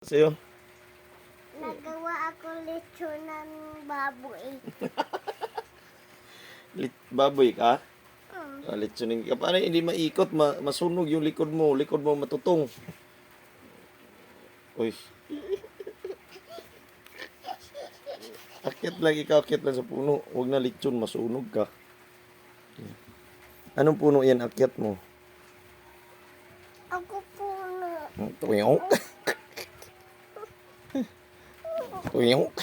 Sa'yo? Nagawa ako lechon ng baboy. Baboy ka? Hmm. Litsunin ka. Paano hindi maikot? Masunog yung likod mo. Likod mo matutong. Uy. Akit lang, ikaw akit lang sa puno. Huwag na lechon, masunog ka. Anong puno yan akyat mo? Ako puno. Tuyok. Tuyok.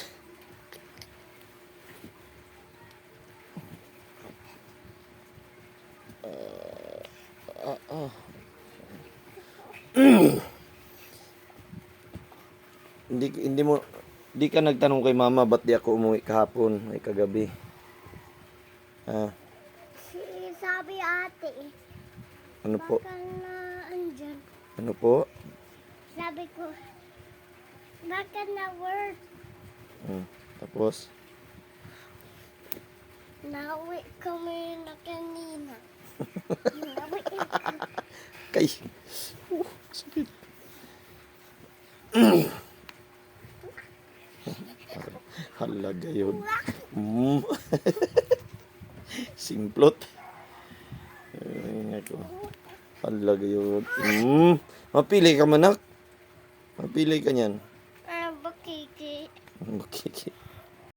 Hindi ka nagtanong kay mama ba't di ako umuwi kahapon ay kagabi. Sabi ate, Ano po? baka na andyan. Ano po? Sabi ko, baka na work. Tapos Nauwi kami na kanina. Nauwi kay sakit. Halaga yun. Simplot. Ay, ako. Halaga yun. Mapili ka manak. Mapili ka niyan. bakiki. Bakit?